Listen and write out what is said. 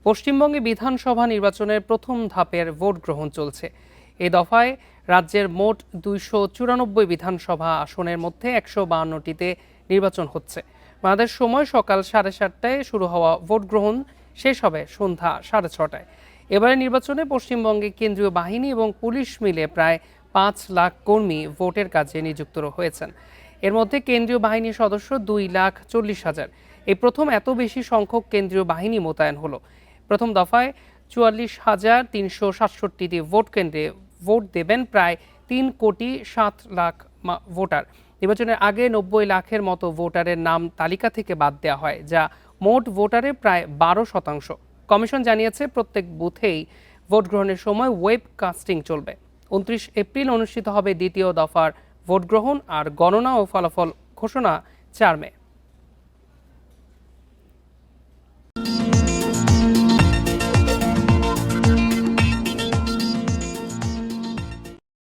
পশ্চিমবঙ্গে বিধানসভা নির্বাচনের প্রথম ধাপের ভোট গ্রহণ চলছে। এই দফায় রাজ্যের মোট 294 বিধানসভা আসনের মধ্যে 152টিতে নির্বাচন হচ্ছে। বাংলাদেশ সময় সকাল 7:30টায় শুরু হওয়া ভোট গ্রহণ শেষ হবে সন্ধ্যা 6:30টায়। এবারে নির্বাচনে পশ্চিমবঙ্গে কেন্দ্রীয় বাহিনী এবং পুলিশ মিলে প্রায় 5 লাখ কর্মী ভোটের কাজে নিযুক্ত হয়েছেন। এর মধ্যে কেন্দ্রীয় বাহিনীর সদস্য 2,40,000। এই প্রথম এত বেশি সংখ্যক কেন্দ্রীয় বাহিনী মোতায়েন হলো। প্রথম দফায় 44,367টি ভোট কেন্দ্রে ভোট দেবেন প্রায় 3,07,00,000 ভোটার। নির্বাচনের আগে 90 লাখের মতো ভোটারের নাম তালিকা থেকে বাদ দেওয়া হয়, যা মোট ভোটারের প্রায় 12%। কমিশন জানিয়েছে প্রত্যেক বুথেই ভোট গ্রহণের সময় ওয়েব কাস্টিং চলবে। 29 এপ্রিল অনুষ্ঠিত হবে দ্বিতীয় দফার ভোট গ্রহণ, আর গণনা ও ফলাফল ঘোষণা 4 মে।